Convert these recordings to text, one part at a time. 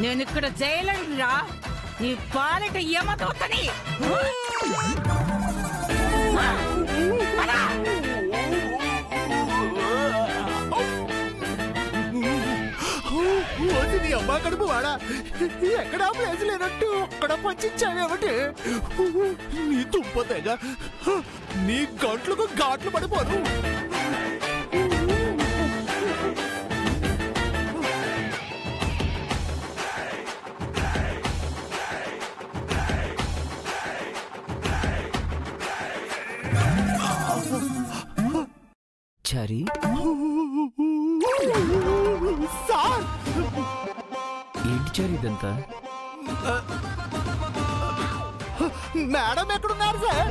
నేను ఇక్కడ జైలురా నీ పాలిట యమదూతని. నీ అమ్మా కడుపు వాడా ఎక్కడా ప్లేస్ లేనట్టు అక్కడ పంచావేమిటి? నీ తుప్ప తెగ నీ గంటలకు ఘాట్లు పడిపోను. చారి సార్ ఏంటి చారి ఇదంతా? మేడం ఎక్కడున్నారు సార్?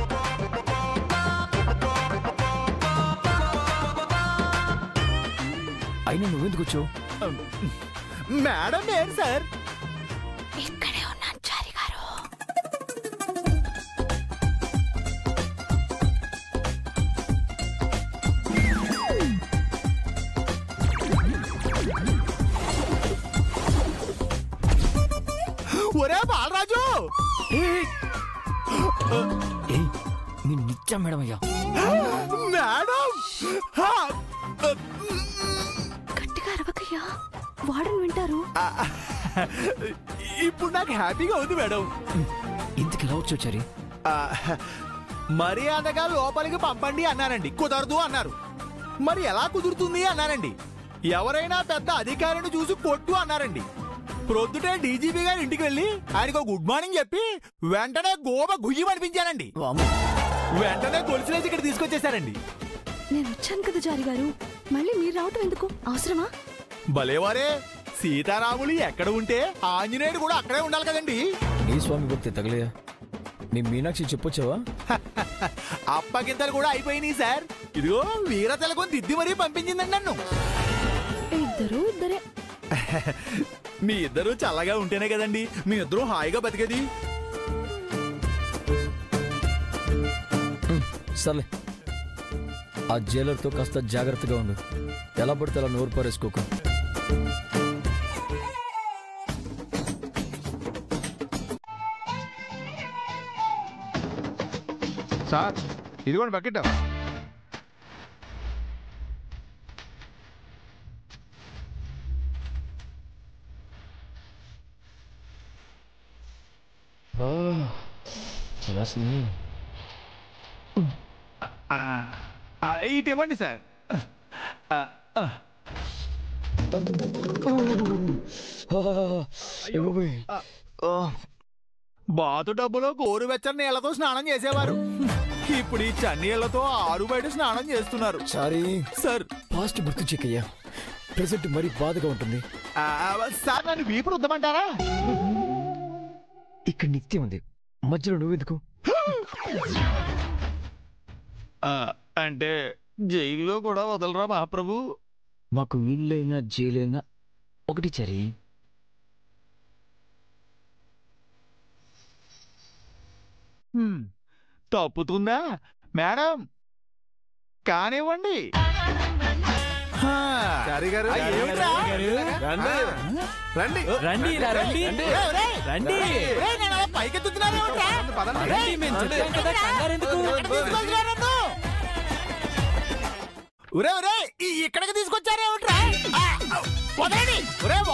అయినా నువ్వెందుకు వచ్చావు? మేడం ఏరు సార్? ఇక్కడే ఉన్నాను చారి గారు. ఒరే బాలరాజు, మీ నిత్యం మేడం అయ్యా. మేడం గట్టిగా అరవకయ్యా, వాడని వింటారు. ఇప్పుడు నాకు హ్యాపీగా ఉంది మేడం. ఇంతకు ఎలా వచ్చావు చారి? మర్యాదగా లోపలికి పంపండి అన్నారండి, కుదరదు అన్నారు. మరి ఎలా కుదురుతుంది అన్నారండి. ఎవరైనా పెద్ద అధికారిని చూసి కొట్టు అన్నారండి. ప్రొద్దుటే డీజీపీ గారి ఇంటికి వెళ్ళి ఆయనకు గుడ్ మార్నింగ్ చెప్పి వెంటనే గోబ గుయ్యం అనిపించానండి. వెంటనే గొలుసులేసి ఇక్కడ తీసుకొచ్చేసారండి. నేను వచ్చాను కదా చారి గారు, మళ్ళీ మీరు రావటం ఎందుకు? అవసరమా? భలేవారే, సీతారాములు ఎక్కడ ఉంటే ఆంజనేయుడు కూడా అక్కడే ఉండాలి కదండి. నీ స్వామి భక్తి తగలయా. నీ మీనాక్షి చెప్పొచ్చావా? అప్పగింతలు కూడా అయిపోయినాయి సార్. ఇదిగో వీర తెలకొని దిద్ది మరీ పంపించిందండి నన్ను. ఇద్దరే. మీ ఇద్దరు చల్లగా ఉంటేనే కదండి మీ ఇద్దరు హాయిగా బతికేది. సర్లే, ఆ జైలర్తో కాస్త జాగ్రత్తగా ఉండు. ఎలా పడితే అలా నోరు పారేసుకోకు. సార్ ఇదిగోండి బకెట్. ఇటు ఇవ్వండి సార్. బాతు డబ్బులో గోరువెచ్చని నీళ్లతో స్నానం చేసేవారు. ఇప్పుడు ఈ చన్నీళ్లతో ఆరు బయట స్నానం చేస్తున్నారు. Sorry sir. ఫాస్ట్ గుర్తు చెక్కయ్యా, ప్రెసెంట్ మరీ బాధగా ఉంటుంది. సార్ నన్ను వీపు రుద్దమంటారా? ఇక్కడ నిత్యం ఉంది, మధ్యలో నువ్వెందుకు? అంటే జైల్లో కూడా వదలరా మహాప్రభు? మాకు వీళ్ళైనా జైలైనా ఒకటి చరి. తప్పుతుందా మేడం? కానివ్వండి. ఇక్కడికి తీసుకొచ్చారేమిట్రా?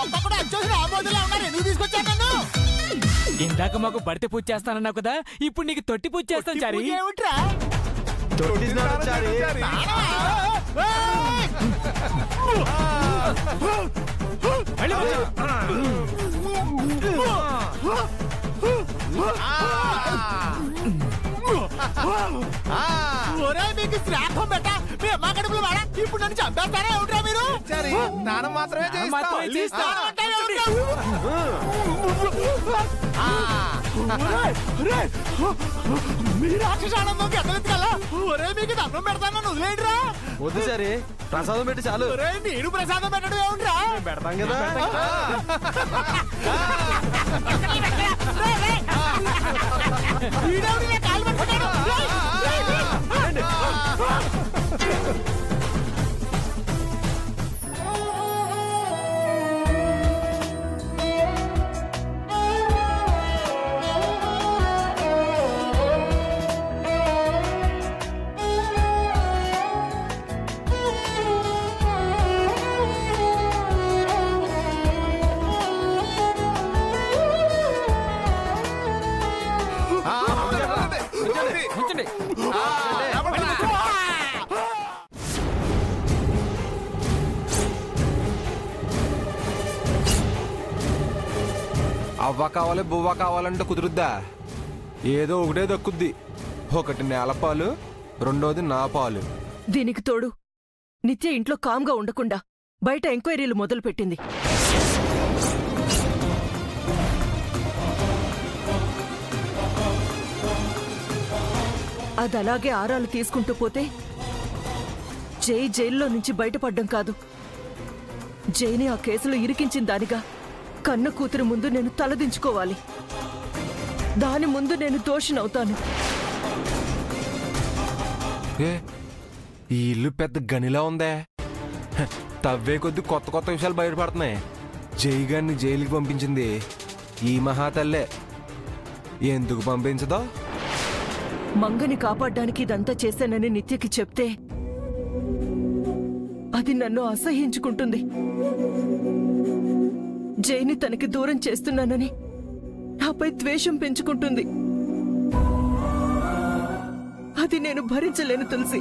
ఒక్కొక్కడు వచ్చేసి ఆమోదులా ఉన్నారు. ఎందుకు తీసుకొచ్చారు నన్ను? ఇందాక మాకు బడితే పూజ చేస్తానన్నావు కదా, ఇప్పుడు నీకు తొట్టి పూజ చేస్తాను చారి. ఏమిట్రా? మీకు శ్రాపం పెట్ట మీ అమ్మ కడుపులు వాడా. ఇప్పుడు నన్ను చంపేస్తారా ఏమిట్రా మీరు? స్నానం మాత్రమే మీరు రాక్షసానందం ఎత్తలెత్తుకల్లా. ఒరే మీకు దండం పెడతాను, వదిలేండిరా. వద్దు సరే, ప్రసాదం పెట్టి చాలు. నేను ప్రసాదం పెట్టడం ఏమిట్రా? పెడతాం కదా. కాలు పట్టుకున్నాడు. అవ్వ కావాలి బువ్వ కావాలంటే కుదురుద్దా? ఏదో ఒకటే దక్కుద్ది. ఒకటి నేల పాలు, రెండోది నా పాలు. దీనికి తోడు నిత్య ఇంట్లో కామ్గా ఉండకుండా బయట ఎంక్వైరీలు మొదలుపెట్టింది. అదలాగే ఆరాలు తీసుకుంటూ పోతే జైల్లో నుంచి బయటపడ్డం కాదు, జైని ఆ కేసులో ఇరికించిన దానిగా కన్న కూతురు ముందు నేను తలదించుకోవాలి. దాని ముందు నేను దోషినవుతాను. ఈ ఇల్లు పెద్ద గనిలా ఉందే. తవ్వే కొద్ది కొత్త కొత్త విషయాలు బయటపడుతున్నాయి. జై గారిని జైలుకి పంపించింది ఈ మహాతల్లే. ఎందుకు పంపించదో? మంగని కాపాడ్డానికి ఇదంతా చేశానని నిత్యకి చెప్తే అది నన్ను అసహ్యించుకుంటుంది. జైని తనకి దూరం చేస్తున్నానని నాపై ద్వేషం పెంచుకుంటుంది. అది నేను భరించలేను తులసి.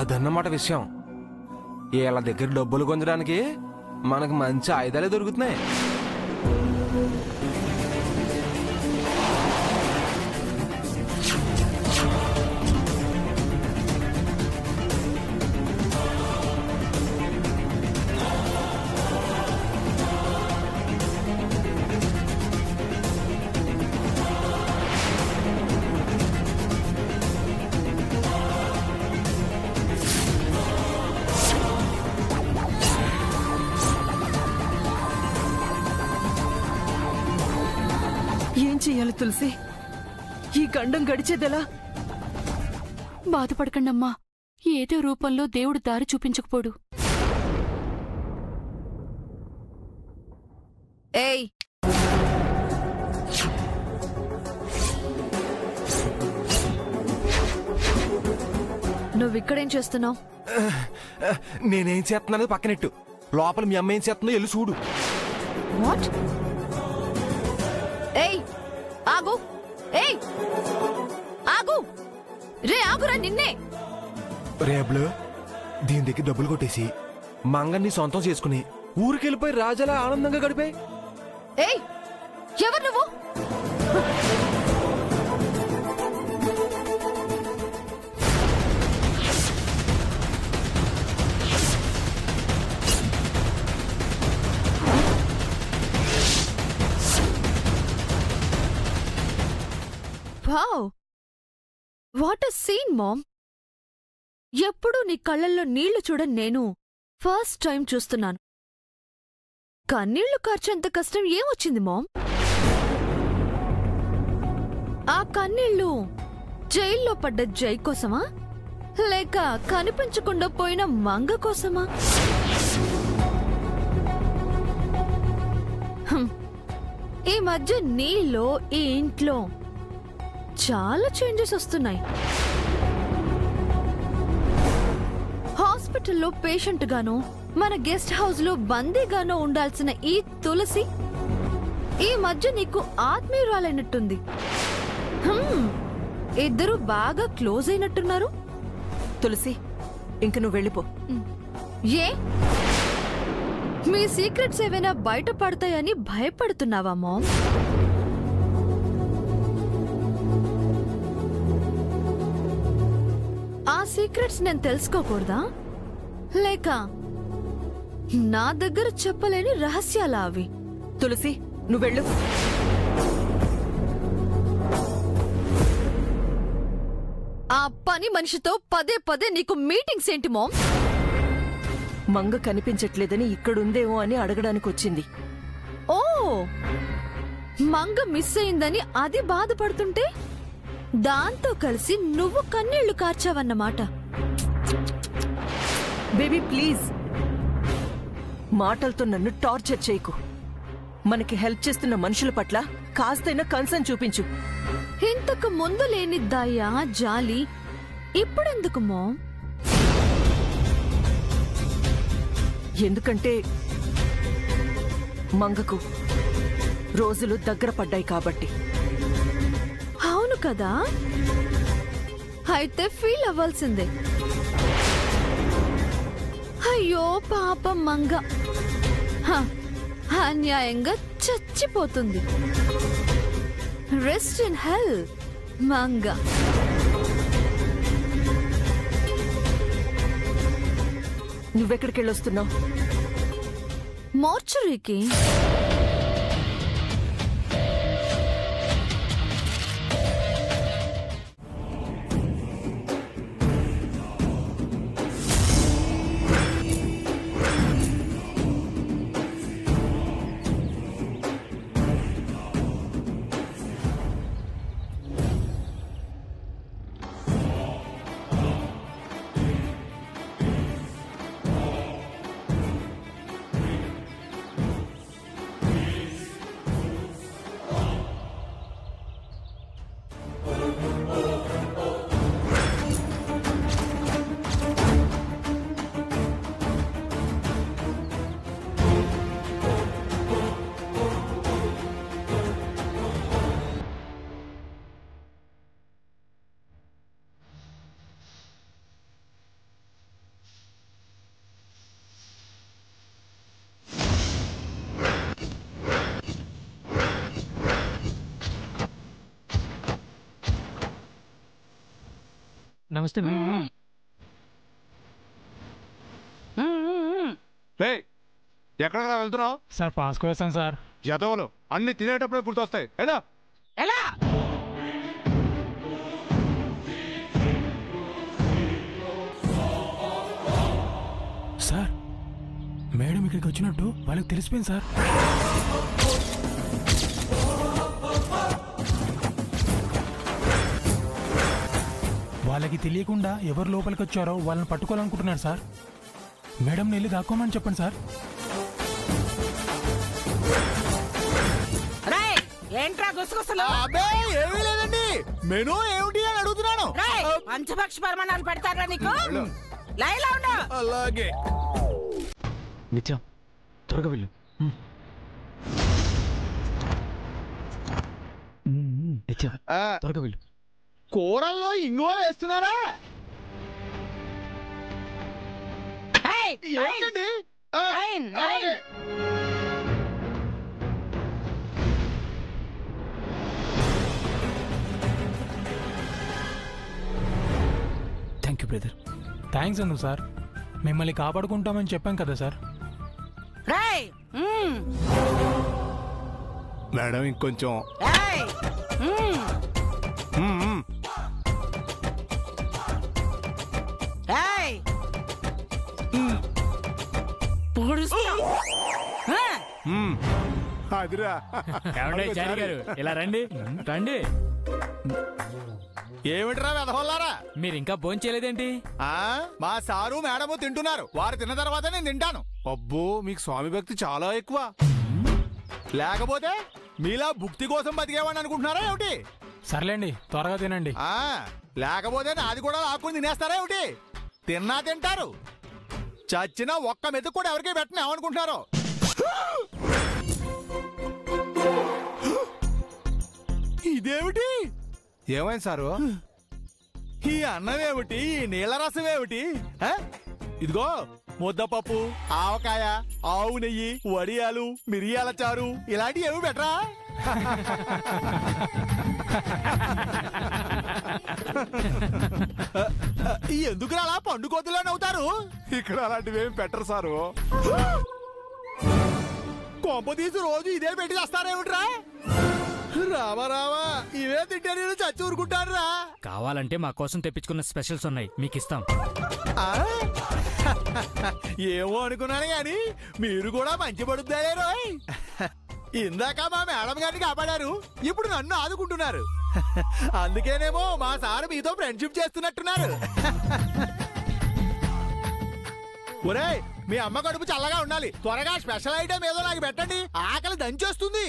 అదన్నమాట విషయం. వీళ్ళ దగ్గర డబ్బులు కొంచడానికి మనకు మంచి ఆయుధాలే దొరుకుతున్నాయి. ఏం చెయ్యాలి తులసి? ఈ గండం గడిచేదెలా? బాధపడకండమ్మా, ఏదో రూపంలో దేవుడు దారి చూపించకపోడు. ఏయ్, నువ్విక్కడేం చేస్తున్నావు? నేనేం చేస్తున్నానో పక్కనెట్టు. లోపల మీ అమ్మ ఏం చేస్తుందో వెళ్ళి చూడు. వాట్? ఏయ్ ఆగు! ఏయ్ ఆగు! రే ఆగురా నిన్నే! రేబ్లు దీని దగ్గర డబ్బులు కొట్టేసి మంగన్ని సొంతం చేసుకుని ఊరికెళ్ళిపోయి రాజాలా ఆనందంగా గడిపాయి. ఏయ్ ఎవరు నువ్వు? Wow, what a scene ma'am. ఎప్పుడూ నీ కళ్ళల్లో నీళ్లు చూడని నేను ఫస్ట్ టైం చూస్తున్నాను. కన్నీళ్లు కార్చేంత కష్టం ఏమొచ్చింది మామ్? ఆ కన్నీళ్లు జైల్లో పడ్డ జై కోసమా, లేక కనిపించకుండా పోయిన మంగ కోసమా? ఈ మధ్య నీలో ఈ ఇంట్లో చాలా చేంజెస్ వస్తున్నాయి. హాస్పిటల్లో పేషెంట్ గానో మన గెస్ట్ హౌస్ లో బందీగానో ఉండాల్సిన ఈ తులసి ఈ మధ్య నీకు ఆత్మీయురాలైనట్టుంది. ఇద్దరు బాగా క్లోజ్ అయినట్టున్నారు. తులసి, ఇంక నువ్వు వెళ్ళిపో. ఏ మీ సీక్రెట్స్ ఏవైనా బయటపడతాయని భయపడుతున్నావా మామ్? ఆ సీక్రెట్స్ నేను తెలుసుకోకూడదా, లేక నా దగ్గర చెప్పలేని రహస్యాలా అవి? తులసి, నువ్వెళ్ళు. ఆ పని మనిషితో పదే పదే నీకు మీటింగ్స్ ఏంటి మామ్? మంగ కనిపించట్లేదని ఇక్కడుందేమో అని అడగడానికి వచ్చింది. ఓ, మంగ మిస్ అయిందని అది బాధపడుతుంటే దాంతో కలిసి నువ్వు కన్నీళ్లు కార్చావన్నమాట. బేబీ ప్లీజ్, మాటలతో నన్ను టార్చర్ చేయకు. మనకి హెల్ప్ చేస్తున్న మనుషుల పట్ల కాస్తైనా కన్సర్న్ చూపించు. ఇంతకు ముందు లేని దయ జాలి ఇప్పుడెందుకు మామ్? ఎందుకంటే మంగకు రోజులు దగ్గర పడ్డాయి కాబట్టి. అవును కదా, అయితే ఫీల్ అవ్వాల్సిందే. అయ్యో పాపం మంగ. అన్యాయంగా చచ్చిపోతుంది. Rest in hell Manga. నువ్వెక్కడికి వెళ్ళొస్తున్నావు? మార్చురీకి. నమస్తే ఎక్కడ వెళ్తున్నావు సార్? పాస్ కోసాను సార్. జతవులు అన్ని తినేటప్పుడే గుర్తొస్తాయి. ఏదా ఎలా సార్, మేడం ఇక్కడికి వచ్చినట్టు వాళ్ళకి తెలిసిపోయింది సార్. వాళ్ళకి తెలియకుండా ఎవరు లోపలికి వచ్చారో వాళ్ళని పట్టుకోవాలనుకుంటున్నారు సార్. మేడం వెళ్ళి దాక్కోమని చెప్పండి సార్. రేయ్, ఏంట్రా గుసగుసలు? అబ్బే ఏమీ లేదండి. మెనూ ఏమిటి అని అడుగుతున్నాను. రేయ్, పంచభక్ష పరిమాణాలు పెడతారా నీకు? లైలా ఉండు. అలాగే. నిత్యం త్వరగా వెళ్ళు. నిత్యం త్వరగా వెళ్ళు. కూరల్లో ఇంగువ వేస్తున్నారా? ఏయ్, ఏంటండి? ఏయ్, ఏయ్. Thank you brother. Thanks Anu sir. మిమ్మల్ని కాపాడుకుంటామని చెప్పాం కదా సార్. రేయ్, మేడం ఇంకొంచెం. ఏయ్, ఏయ్. పొడుస్తా. అదిరా. ఇలా రండి రండి. ఏమిట్రా వెధవల్లారా? మీరు ఇంకా భోంచేయలేదేంటి? మా సారు మేడము తింటున్నారు. వారు తిన్న తర్వాత నేను తింటాను. అబ్బో, మీకు స్వామి భక్తి చాలా ఎక్కువ. లేకపోతే మీలా భుక్తి కోసం బతికేవాడిని అనుకుంటున్నారా ఏమిటి? సర్లేండి, త్వరగా తినండి. లేకపోతే నాది కూడా లాక్కుని తినేస్తారా ఏమిటి? తిన్నా తింటారు. చచ్చినా ఒక్క మెతుకు కూడా ఎవరికి పెట్టిన ఏమనుకుంటున్నారు? ఇదేమిటి? ఏమైంది సారు? ఈ అన్నం ఏమిటి? ఈ నీళ్ళ రసం ఏమిటి? ఇదిగో ముద్దపప్పు, ఆవకాయ, ఆవు నెయ్యి, వడియాలు, మిరియాల చారు ఇలాంటివి ఏమి బెటరా? ఎందుకు అలా పండు కోతిలో నవ్వుతారు? ఇక్కడ అలాంటివి ఏమి పెట్టరు సారు. కొంప తీసి రోజు ఇదే పెట్టి వస్తారేమిట్రా? రావా రావా, ఇవే తింటే నేను చచ్చి ఊరుకుంటానురా. కావాలంటే మా కోసం తెప్పించుకున్న స్పెషల్స్ ఉన్నాయి, మీకు ఇస్తాం. ఏమో అనుకున్నాను గాని మీరు కూడా మంచి పడుద్దారే రోయ్. ఇందాక మా మేడం గారిని కాపాడారు, ఇప్పుడు నన్ను ఆదుకుంటున్నారు. అందుకేనేమో మా సార్ మీతో ఫ్రెండ్షిప్ చేస్తున్నట్టున్నారు. ఒరేయ్, మీ అమ్మ కడుపు చల్లగా ఉండాలి. త్వరగా స్పెషల్ ఐటమ్ ఏదో నాకు పెట్టండి, ఆకలి దంచేస్తుంది.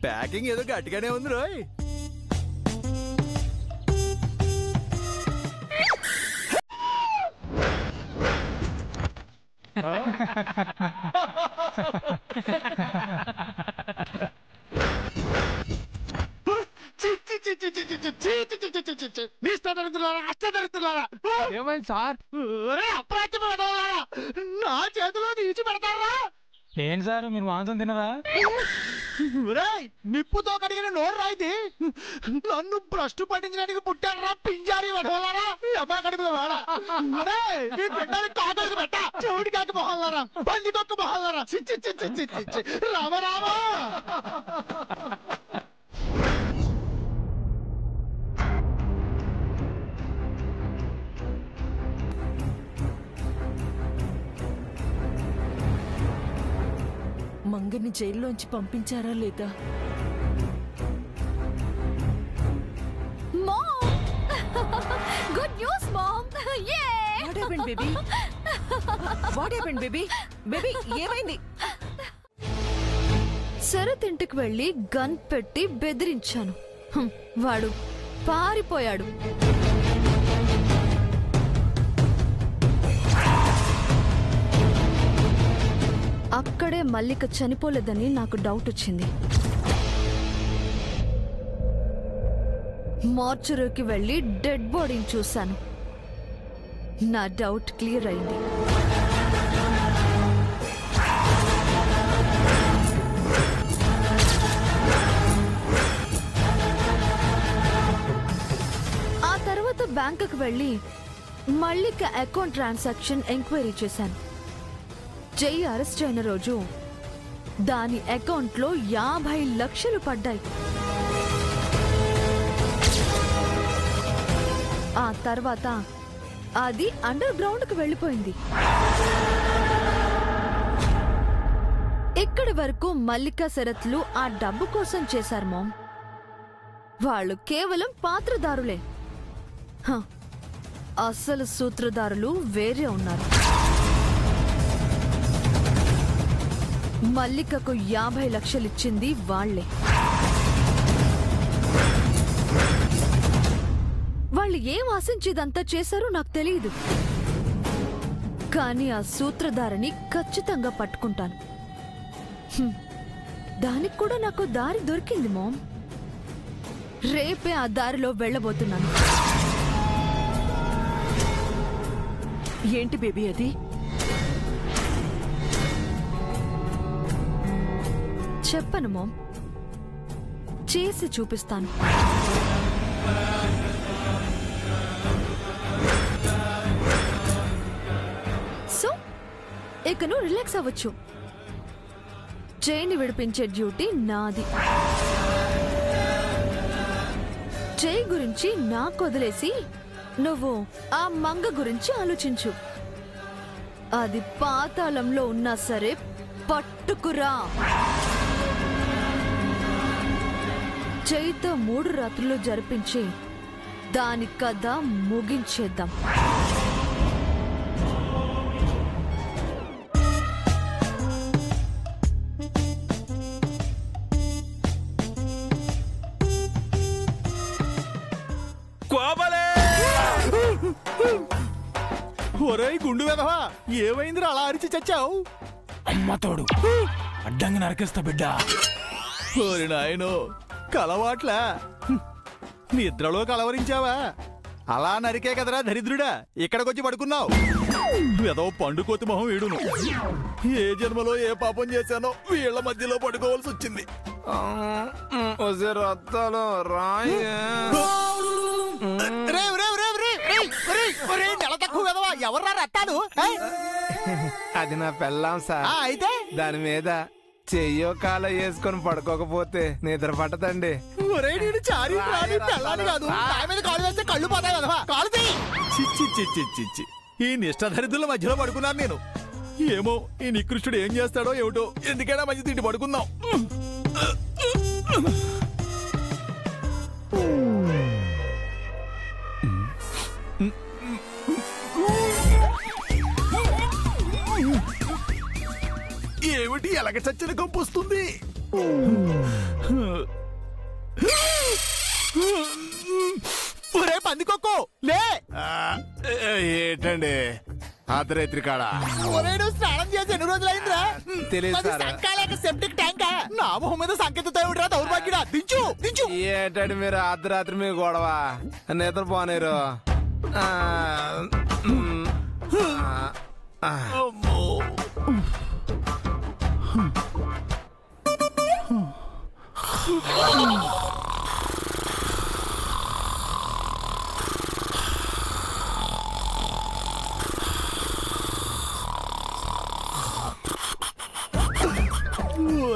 ప్యాకింగ్ ఏదో గట్టిగానే ఉంది రోయ్. నీ ఇష్టం చేస్తున్నారా? ఏమైంది సార్? అప్రాచ్యం పెడతారా? నా చేతిలో తీసి పెడతారా? ఏంటి సార్ మీరు మాంసం తినరా? నిప్పుతో కడిగిన నోరు రాయితే నన్ను భ్రష్టు పట్టించడానికి పుట్టారా పింజారి వడవలారా? అబ్బా కడుపులో వాడా పెట్టాలి కాకరికి పెట్ట చెవుడి కాక మొహల్లారా బంది కొక్క మొహల్లారా రామ రామ. మంగని జైల్లోంచి పంపించారా లేదా? Good news ma'am. What happened, baby? What happened, baby? Baby, ఏమైంది? శరత్ ఇంటికి వెళ్ళి గన్ పెట్టి బెదిరించాను. వాడు పారిపోయాడు. అక్కడే మల్లిక చనిపోలేదని నాకు డౌట్ వచ్చింది. మార్చురీకి వెళ్ళి డెడ్ బాడీని చూశాను. నా డౌట్ క్లియర్ అయింది. ఆ తర్వాత బ్యాంకుకి వెళ్ళి మల్లిక అకౌంట్ ట్రాన్సాక్షన్ ఎంక్వైరీ చేశాను. జై అరెస్ట్ అయిన రోజు దాని అకౌంట్లో 50 లక్షలు పడ్డాయి. ఆ తర్వాత అది అండర్ గ్రౌండ్ కు వెళ్ళిపోయింది. ఇక్కడి వరకు మల్లిక శరత్లు ఆ డబ్బు కోసం చేశారు మామ్. వాళ్ళు కేవలం పాత్రదారులే. అసలు సూత్రధారులు వేరే ఉన్నారు. మల్లికకు 50 లక్షలు ఇచ్చింది వాళ్లే. వాళ్ళు ఏం ఆశించేదంతా చేశారో నాకు తెలియదు, కానీ ఆ సూత్రధారిని ఖచ్చితంగా పట్టుకుంటాను. దానికి కూడా నాకు దారి దొరికింది మామ్. రేపే ఆ దారిలో వెళ్ళబోతున్నాను. ఏంటి బేబీ అది? చెప్పను మామ్, చేసి చూపిస్తాను. సో ఇక నువ్వు రిలాక్స్ అవ్వచ్చు. జైని విడిపించే డ్యూటీ నాది. జై గురించి నాకు వదిలేసి నువ్వు ఆ మంగ గురించి ఆలోచించు. అది పాతాళంలో ఉన్నా సరే పట్టుకురా. జైతో 3 రాత్రులు జరిపించి దాని కథ ముగించేద్దాం. ఒరే గుండు వెదవా, ఏమైందిరా అలా అరిచి చచ్చావు? అమ్మ తోడు అడ్డంగా నరికేస్తా బిడ్డ. ఓరి నాయనో, కలవాట్లా నిద్రలో కలవరించావా? అలా నరికే కదరా దరిద్రుడా ఇక్కడికొచ్చి పడుకున్నావు. ఏదో పండుకోతి మొహం వీడును. ఏ జన్మలో ఏ పాపం చేశానో వీళ్ల మధ్యలో పడుకోవాల్సి వచ్చింది. నెల తక్కువ వెదవా, ఎవర్రా రట్టాలు? అది నా పెళ్ళాం సార్. అయితే దాని మీద చెయ్యో కాల వేసుకొని పడుకోకపోతే నిద్ర పట్టదండి. కళ్ళు పోతాయి కదవా, కాలు చిచ్చి ఈ నిష్టధరిద్రుల మధ్యలో పడుకున్నాను నేను. ఏమో ఈ నికృష్టుడు ఏం చేస్తాడో ఏమిటో. ఎందుకైనా మంచి తిండి పడుకుందాం. ఏమిటి ఎలాగ చచ్చిన కంపు వస్తుంది? ఒరే పందికొక్కో లే. ఏంటండి అర్ధరాత్రి కాడ? ఒరే నువ్వు స్నానం చేసి ఎన్ని రోజులైందిరా? తెలియదు సెప్టిక్ ట్యాంక్ నా మొహం మీద సంకేత దౌర్భాగ్యుడా. దించు దించు. ఏంటండి మీరు అర్ధరాత్రి మీ గొడవ? నిద్రపోనేరు.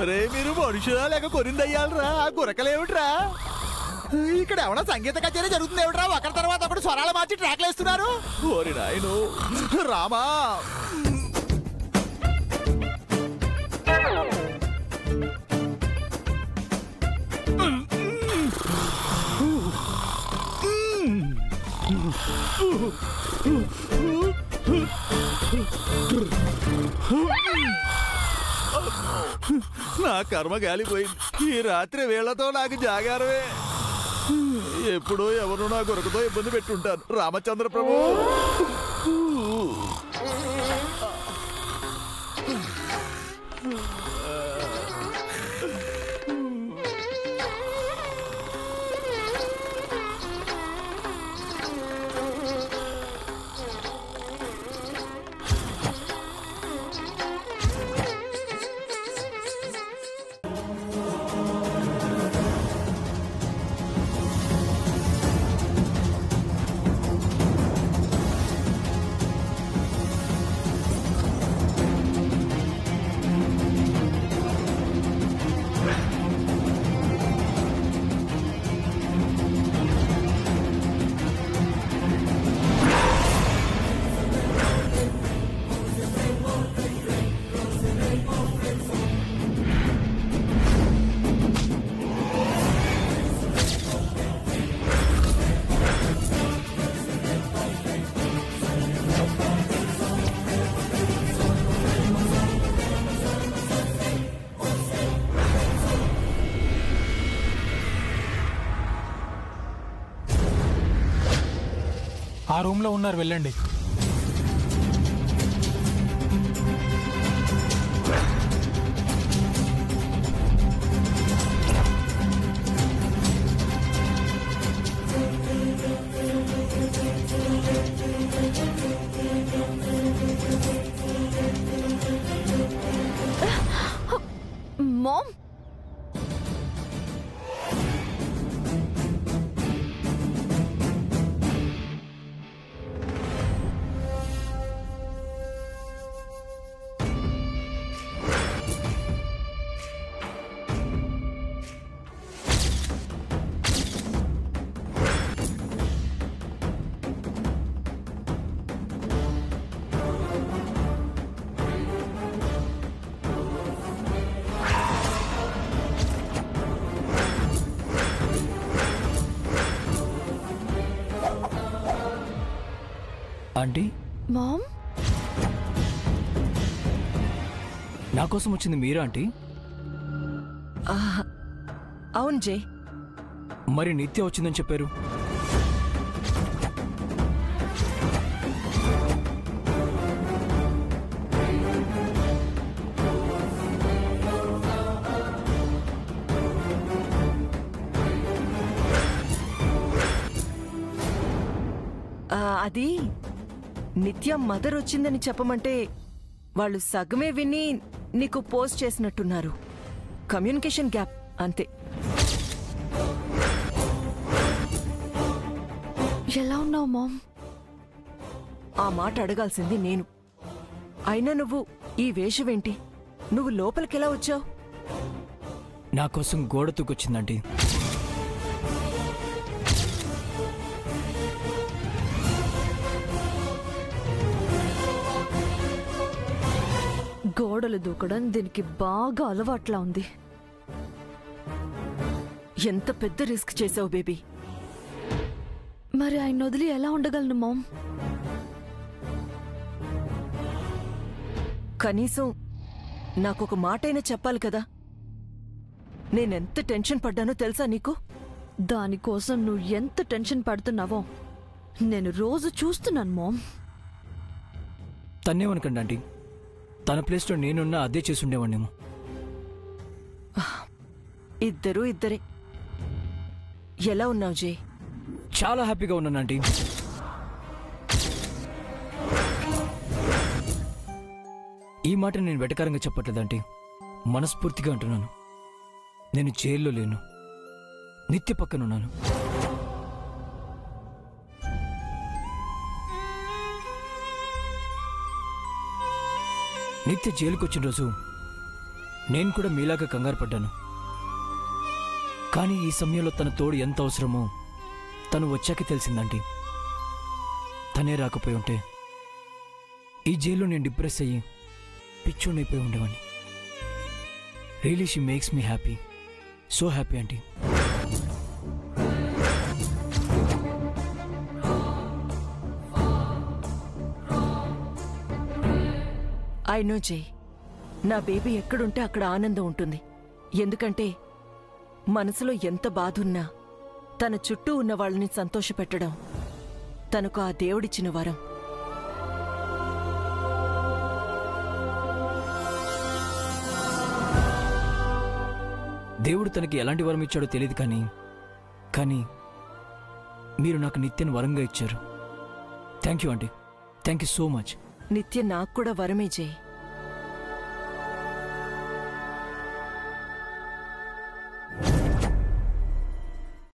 ఒరే మీరు మనుషులా లేక కొరిందయ్యాలరా ఆ గురకలేమిట్రా ఇక్కడ ఏమన్నా సంగీత కచేరీ జరుగుతుంది ఏమిట్రా ఒకరి తర్వాత ఒకటి స్వరాలు మార్చి ట్రాక్లు వేస్తున్నారు ఓరి నాయను రామా నా కర్మ గాలిపోయింది ఈ రాత్రి వేళ్లతో నాకు జాగారమే ఎప్పుడో ఎవరు నా కొరకుతో ఇబ్బంది పెట్టుంటాను రామచంద్ర ప్రభు ఆ రూమ్లో ఉన్నారు, వెళ్ళండి. మామ్ ఆంటీ, మామ్ నా కోసం వచ్చింది మీరా ఆంటీ? అవును జై. మరి నిత్య వచ్చిందని చెప్పారు. అది నిత్య మదర్ వచ్చిందని చెప్పమంటే వాళ్ళు సగమే విని నీకు పోస్ట్ చేసినట్టున్నారు. కమ్యూనికేషన్ గ్యాప్ అంతే. ఎలా ఉన్నావు మామ్? ఆ మాట అడగాల్సింది నేను. అయినా నువ్వు ఈ వేషమేంటి? నువ్వు లోపలికెలా వచ్చావు? నా కోసం గోడ తూకొచ్చిందంటీ. గోడలు దూకడం దీనికి బాగా అలవాట్లా ఉంది. ఎంత పెద్ద రిస్క్ చేసావు బేబీ. మరి ఆయన వదిలి ఎలా ఉండగలను మామ్? కనీసం నాకొక మాటైనా చెప్పాలి కదా. నేనెంత టెన్షన్ పడ్డానో తెలుసా నీకు? దానికోసం నువ్వు ఎంత టెన్షన్ పడుతున్నావో నేను రోజు చూస్తున్నాను మామ్. తన్నేమనకండి ఆంటీ, తన ప్లేస్లో నేనున్నా అదే చేసుండేవాణ్ణేమో. ఇద్దరూ ఇద్దరే. ఎలా ఉన్నావు జై? చాలా హ్యాపీగా ఉన్నాను ఆంటీ. మాట నేను వెటకారంగా చెప్పట్లేదంటే మనస్ఫూర్తిగా అంటున్నాను. నేను జైల్లో లేను, నిత్య పక్కనున్నాను. నిత్య జైలుకి వచ్చిన రోజు నేను కూడా మీలాగా కంగారు పడ్డాను. కానీ ఈ సమయంలో తన తోడు ఎంత అవసరమో తను వచ్చాకే తెలిసిందంటే తనే రాకపోయి ఉంటే ఈ జైల్లో నేను డిప్రెస్ అయ్యి పిచ్చోండైపోయి ఉండేవాడిని. Really she makes me happy, so happy aunty. I know జై, నా బేబీ ఎక్కడుంటే అక్కడ ఆనందం ఉంటుంది. ఎందుకంటే మనసులో ఎంత బాధున్నా తన చుట్టూ ఉన్న వాళ్ళని సంతోషపెట్టడం తనకు ఆ దేవుడిచ్చిన వరం. దేవుడు తనకి ఎలాంటి వరం ఇచ్చాడో తెలియదు, కానీ మీరు నాకు నిత్యను వరంగా ఇచ్చారు. Thank you aunty, thank you so much. నిత్య నాకు కూడా వరమే జై.